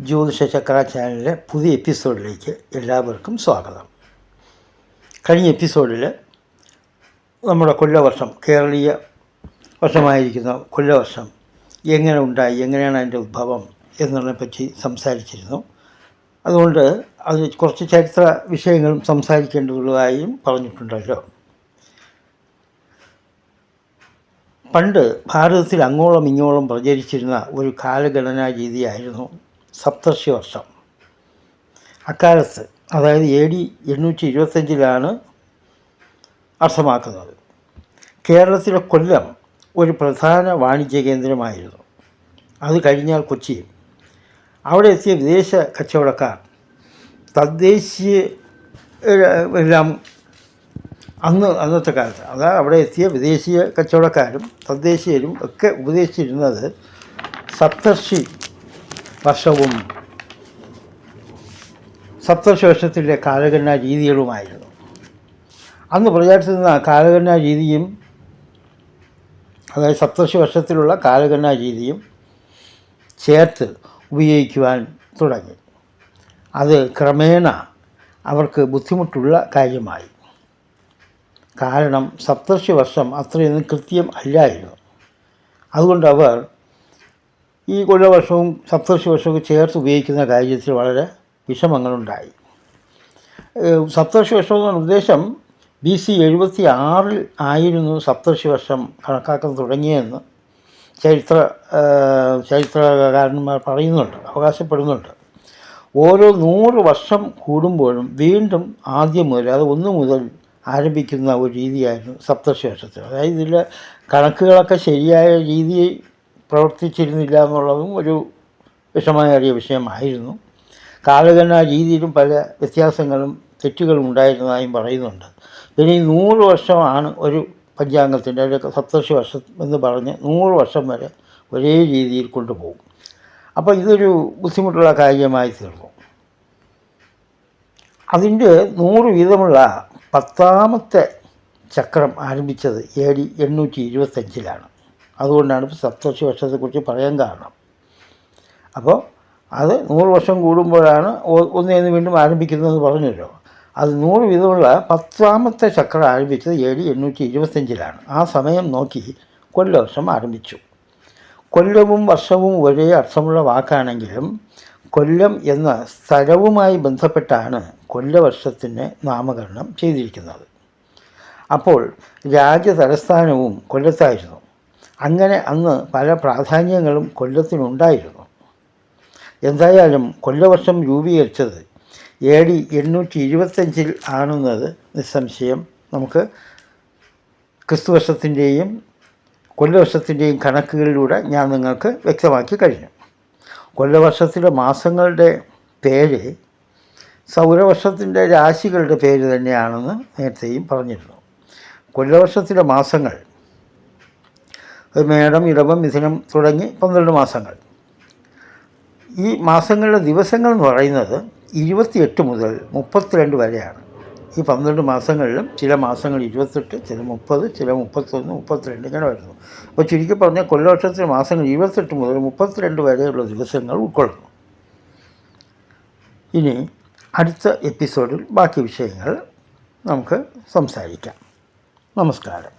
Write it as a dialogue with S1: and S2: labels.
S1: ജ്യോതിഷ ചക്ര ചാനലിലെ പുതിയ എപ്പിസോഡിലേക്ക് എല്ലാവർക്കും സ്വാഗതം. കഴിഞ്ഞ എപ്പിസോഡിൽ നമ്മുടെ കൊല്ലവർഷം, കേരളീയ വർഷമായിരിക്കുന്ന കൊല്ലവർഷം എങ്ങനെ ഉണ്ടായി, എങ്ങനെയാണ് അതിൻ്റെ ഉദ്ഭവം എന്നതിനെപ്പറ്റി സംസാരിച്ചിരുന്നു. അതുകൊണ്ട് അത് കുറച്ച് ചരിത്ര വിഷയങ്ങളും സംസാരിക്കേണ്ടതായും പറഞ്ഞിട്ടുണ്ടല്ലോ. പണ്ട് ഭാരതത്തിൽ അങ്ങോളം ഇങ്ങോളം പ്രചരിച്ചിരുന്ന ഒരു കാലഗണനാ രീതിയായിരുന്നു സപ്തർഷി വർഷം. അക്കാലത്ത്, അതായത് AD 825 അർത്ഥമാക്കുന്നത്. കേരളത്തിലെ കൊല്ലം ഒരു പ്രധാന വാണിജ്യ കേന്ദ്രമായിരുന്നു. അത് കഴിഞ്ഞാൽ കൊച്ചിയും. അവിടെ എത്തിയ വിദേശ കച്ചവടക്കാർ തദ്ദേശീയ എല്ലാം അന്നത്തെ കാലത്ത്, അതായത് അവിടെ എത്തിയ വിദേശീയ കച്ചവടക്കാരും തദ്ദേശീയരും ഒക്കെ ഉപദേശിച്ചിരുന്നത് സപ്തർഷി വർഷത്തിലെ കാലഗണനാ രീതികളുമായിരുന്നു. അന്ന് പ്രചാരത്തിരുന്ന കാലഗണനാ രീതിയും, അതായത് സപ്തർഷി വർഷത്തിലുള്ള കാലഗണനാ രീതിയും ചേർത്ത് ഉപയോഗിക്കുവാൻ തുടങ്ങി. അത് ക്രമേണ അവർക്ക് ബുദ്ധിമുട്ടുള്ള കാര്യമായി. കാരണം സപ്തർഷി വർഷം അത്രയൊന്നും കൃത്യം അല്ലായിരുന്നു. അതുകൊണ്ട് അവർ ഈ കൊല്ലവർഷവും സപ്തർഷി വർഷവും ചേർത്ത് ഉപയോഗിക്കുന്ന കാര്യത്തിൽ വളരെ വിഷമങ്ങളുണ്ടായി. സപ്തർഷി വർഷം എന്ന ഉദ്ദേശം BC 76 ആയിരുന്നു സപ്തർഷി വർഷം കണക്കാക്കാൻ തുടങ്ങിയെന്ന് ചരിത്രകാരന്മാർ പറയുന്നുണ്ട്, അവകാശപ്പെടുന്നുണ്ട്. ഓരോ 100 വർഷം കൂടുമ്പോഴും വീണ്ടും ആദ്യം മുതൽ, അത് 1 മുതൽ ആരംഭിക്കുന്ന ഒരു രീതിയായിരുന്നു സപ്തർഷി വർഷത്തിൽ. അതായത് ഇതിൽ കണക്കുകളൊക്കെ ശരിയായ രീതിയിൽ പ്രവർത്തിച്ചിരുന്നില്ല എന്നുള്ളതും ഒരു വിഷമമേറിയ വിഷയമായിരുന്നു. കാലഗണനാ രീതിയിലും പല വ്യത്യാസങ്ങളും തെറ്റുകളും ഉണ്ടായിരുന്നതായും പറയുന്നുണ്ട്. പിന്നെ ഈ 100 വർഷമാണ് ഒരു പഞ്ചാംഗത്തിൻ്റെ, അല്ലെങ്കിൽ സപ്തർഷി വർഷം എന്ന് പറഞ്ഞ് 100 വർഷം വരെ ഒരേ രീതിയിൽ കൊണ്ടുപോകും. അപ്പോൾ ഇതൊരു ബുദ്ധിമുട്ടുള്ള കാര്യമായി തീർന്നു. അതിൻ്റെ 100 വീതമുള്ള 10ാമത്തെ ചക്രം ആരംഭിച്ചത് AD 825. അതുകൊണ്ടാണ് ഇപ്പോൾ സപ്തർഷി വർഷത്തെക്കുറിച്ച് പറയാൻ കാരണം. അപ്പോൾ അത് 100 വർഷം കൂടുമ്പോഴാണ് ഒന്നേന്ന് വീണ്ടും ആരംഭിക്കുന്നതെന്ന് പറഞ്ഞല്ലോ. അത് 100 വീതമുള്ള 10ാമത്തെ ചക്രം ആരംഭിച്ചത് AD 825. ആ സമയം നോക്കി കൊല്ലവർഷം ആരംഭിച്ചു. കൊല്ലവും വർഷവും ഒരേ അർത്ഥമുള്ള വാക്കാണെങ്കിലും കൊല്ലം എന്ന സ്ഥലവുമായി ബന്ധപ്പെട്ടാണ് കൊല്ലവർഷത്തിന് നാമകരണം ചെയ്തിരിക്കുന്നത്. അപ്പോൾ രാജ്യതലസ്ഥാനവും കൊല്ലത്തായിരുന്നു. അങ്ങനെ അന്ന് പല പ്രാധാന്യങ്ങളും കൊല്ലത്തിനുണ്ടായിരുന്നു. എന്തായാലും കൊല്ലവർഷം രൂപീകരിച്ചത് AD 825 ആണെന്നത് നിസ്സംശയം നമുക്ക് ക്രിസ്തുവർഷത്തിൻ്റെയും കൊല്ലവർഷത്തിൻ്റെയും കണക്കുകളിലൂടെ ഞാൻ നിങ്ങൾക്ക് വ്യക്തമാക്കി കഴിഞ്ഞു. കൊല്ലവർഷത്തിലെ മാസങ്ങളുടെ പേര് സൗരവർഷത്തിൻ്റെ രാശികളുടെ പേര് തന്നെയാണെന്ന് നേരത്തെയും പറഞ്ഞിരുന്നു. കൊല്ലവർഷത്തിലെ മാസങ്ങൾ മേടം, ഇടവം, മിഥുനം തുടങ്ങി 12 മാസങ്ങൾ. ഈ മാസങ്ങളുടെ ദിവസങ്ങൾ എന്ന് പറയുന്നത് 28 മുതൽ 32 വരെയാണ്. ഈ 12 മാസങ്ങളിലും ചില മാസങ്ങൾ 28, ചില 30, ചില 31, 32 ഇങ്ങനെ വരുന്നു. അപ്പോൾ ചുരുക്കി പറഞ്ഞാൽ കൊല്ലവർഷത്തിലെ മാസങ്ങൾ 28 മുതൽ 32 വരെയുള്ള ദിവസങ്ങൾ ഉൾക്കൊള്ളുന്നു. ഇനി അടുത്ത എപ്പിസോഡിൽ ബാക്കി വിഷയങ്ങൾ നമുക്ക് സംസാരിക്കാം. നമസ്കാരം.